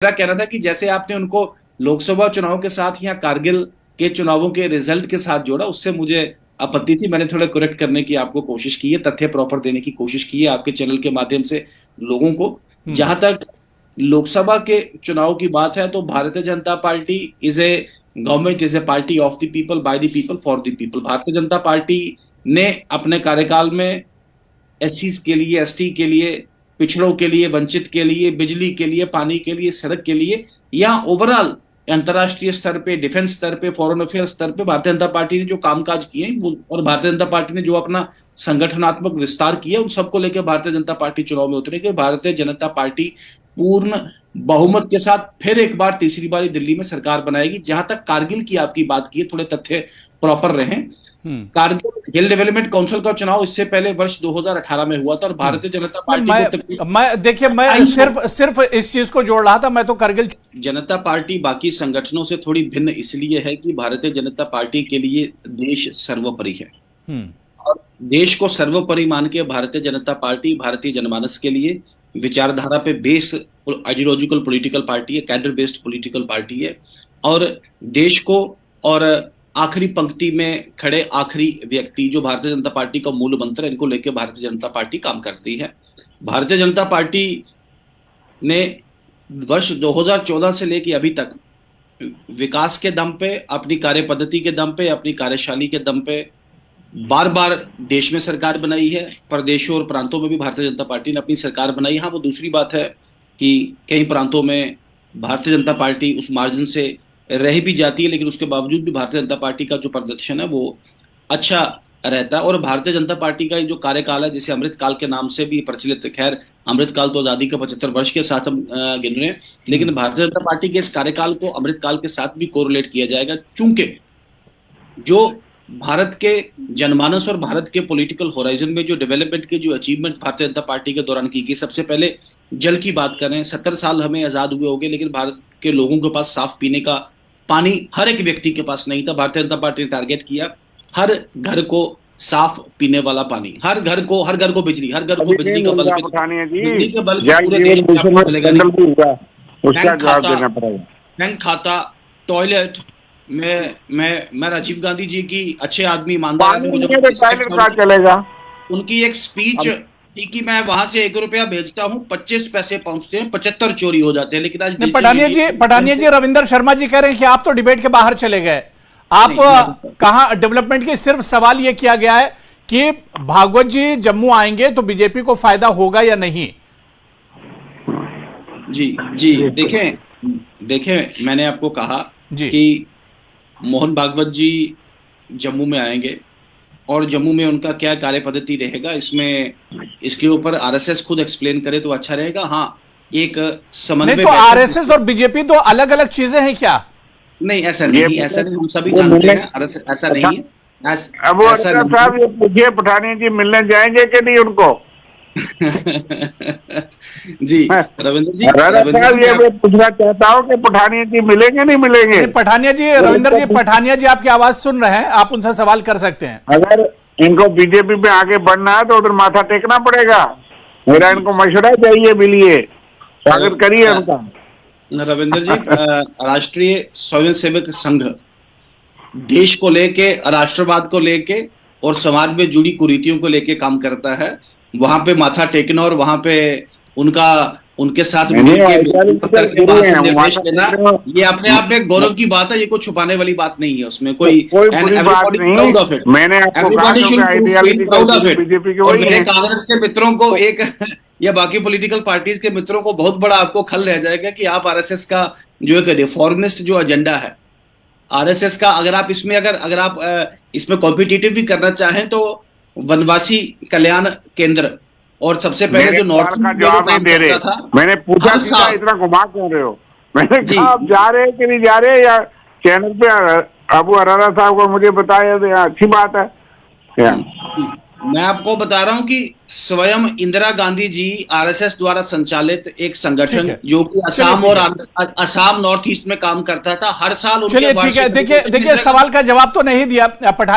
मेरा कहना था कि जैसे आपने उनको लोकसभा चुनाव के साथ या कारगिल के चुनावों के रिजल्ट के साथ जोड़ा, उससे मुझे आपत्ति थी। मैंने थोड़ा करेक्ट करने की आपको कोशिश की है, तथ्य प्रॉपर देने की कोशिश की है आपके चैनल के माध्यम से लोगों को। जहां तक लोकसभा के चुनाव की बात है, तो Bharatiya Janata party is a government, is a party of the people, by the people, for the people. Bharatiya Janata party ने अपने कार्यकाल में एससी के लिए, एसटी के लिए, पिछड़ों के लिए, वंचित के लिए, बिजली के लिए, पानी के लिए, सड़क के लिए, या ओवरऑल अंतर्राष्ट्रीय स्तर पे, डिफेंस स्तर पे, फॉरेन अफेयर स्तर पे भारतीय जनता पार्टी ने जो कामकाज किए वो, और भारतीय जनता पार्टी ने जो अपना संगठनात्मक विस्तार किया, उन सबको लेकर भारतीय जनता पार्टी चुनाव में उतरी कि भारतीय जनता पार्टी पूर्ण बहुमत के साथ फिर एक बार, तीसरी बार दिल्ली में सरकार बनाएगी। जहां तक कारगिल की आपकी बात की है, थोड़े तथ्य प्रॉपर रहे। कारगिल हिल डेवलपमेंट काउंसिल का चुनाव इससे पहले वर्ष 2018 में हुआ था, और भारतीय जनता पार्टी मैं सिर्फ इस चीज को जोड़ रहा था। मैं तो कारगिल जनता पार्टी बाकी संगठनों से थोड़ी भिन्न इसलिए है कि भारतीय जनता पार्टी के लिए देश सर्वोपरि है, और देश को सर्वोपरि मान के भारतीय जनता पार्टी भारतीय जनमानस के लिए विचारधारा पे बेस आइडियोलॉजिकल पॉलिटिकल पार्टी है, कैडर बेस्ड पॉलिटिकल पार्टी है, और देश को और आखिरी पंक्ति में खड़े आखिरी व्यक्ति जो भारतीय जनता पार्टी का मूल मंत्र है, इनको लेकर भारतीय जनता पार्टी काम करती है। भारतीय जनता पार्टी ने वर्ष 2014 से लेकर अभी तक विकास के दम पे, अपनी कार्य पद्धति के दम पे, अपनी कार्यशैली के दम पे बार बार देश में सरकार बनाई है, प्रदेशों और प्रांतों में भी भारतीय जनता पार्टी ने अपनी सरकार बनाई। हाँ, वो दूसरी बात है कि कई प्रांतों में भारतीय जनता पार्टी उस मार्जिन से रह भी जाती है, लेकिन उसके बावजूद भी भारतीय जनता पार्टी का जो प्रदर्शन है वो अच्छा रहता है। और भारतीय जनता पार्टी का जो कार्यकाल है, जिसे अमृतकाल के नाम से भी प्रचलित, खैर अमृतकाल तो आजादी के 75 वर्ष के साथ हम गिन रहे हैं, लेकिन भारतीय जनता पार्टी के इस कार्यकाल को अमृतकाल के साथ भी कोरिलेट किया जाएगा, क्योंकि जो भारत के जनमानस और भारत के पॉलिटिकल होराइजन में जो डेवलपमेंट के जो अचीवमेंट भारतीय जनता पार्टी के दौरान की गई, सबसे पहले जल की बात करें, 70 साल हमें आजाद हुए होंगे, लेकिन भारत के लोगों के पास साफ पीने का पानी हर एक व्यक्ति के पास नहीं था। भारतीय जनता पार्टी ने टारगेट किया हर घर को साफ पीने वाला पानी, हर घर को बिजली, हर घर को बिजली का बल्ब, बिजली के बल्ब पूरे देश में मिलेगा नहीं। बैंक खाता, टॉयलेट, मैं राजीव गांधी जी की अच्छे आदमी ईमानदार चलेगा। उनकी एक स्पीच कि मैं वहां से 1 रुपया भेजता हूं, 25 पैसे पहुंचते हैं, 75 चोरी हो जाते हैं। लेकिन आज पठानिया जी रविंदर शर्मा जी कह रहे हैं कि आप तो डिबेट के बाहर चले गए। आप कहां डेवलपमेंट के, सिर्फ सवाल यह किया गया है कि भागवत जी जम्मू आएंगे तो बीजेपी को फायदा होगा या नहीं। जी देखें मैंने आपको कहा कि मोहन भागवत जी जम्मू में आएंगे, और जम्मू में उनका क्या कार्य पद्धति रहेगा, इसके ऊपर आरएसएस खुद एक्सप्लेन करे तो अच्छा रहेगा। हाँ, एक समन्वय, तो आरएसएस और बीजेपी तो अलग अलग चीजें हैं क्या? नहीं, ऐसा नहीं, हम सभी जानते हैं ऐसा नहीं है। अब साहब ये पूछिए, पठानिया जी मिलने जाएंगे कि नहीं उनको? जी रविंद्र जी, ये मैं पूछना चाहता हूँ कि पठानिया जी मिलेंगे नहीं मिलेंगे? पठानिया जी, रविंदर जी, पठानिया जी आपकी आवाज सुन रहे हैं, आप उनसे सवाल कर सकते हैं। अगर इनको बीजेपी में आगे बढ़ना है तो उधर माथा टेकना पड़ेगा। मेरा इनको मशवरा चाहिए, मिलिए, स्वागत करिए उनका। रविंदर जी, राष्ट्रीय स्वयंसेवक संघ देश को लेके, राष्ट्रवाद को लेके और समाज में जुड़ी कुरीतियों को लेके काम करता है। वहां पे माथा टेकना और वहां पे उनके साथ निर्देश देना, ये अपने आप में गौरव की बात है। ये कोई छुपाने वाली बात नहीं है, उसमें कोई मेरे कांग्रेस के मित्रों को एक या बाकी पॉलिटिकल पार्टीज के मित्रों को बहुत बड़ा आपको खल रह जाएगा कि आप आरएसएस का जो एक रिफॉर्मिस्ट जो एजेंडा है आरएसएस का, अगर आप इसमें कॉम्पिटिटिव भी करना चाहें तो वनवासी कल्याण केंद्र, और सबसे पहले जो नॉर्थ का जवाब नहीं दे रहे था, मैंने पूछा इतना घुमा क्यों रहे हो? मैंने कहा आप जा रहे कि नहीं जा रहे, या चैनल पे अबू अरारा साहब को मुझे बताया, अच्छी बात है। मैं आपको बता रहा हूं कि स्वयं इंदिरा गांधी जी आरएसएस द्वारा संचालित एक संगठन जो कि असम और असम नॉर्थ ईस्ट में काम करता था, हर साल उनके, चलिए ठीक है, देखिए सवाल का जवाब तो नहीं दिया पठान।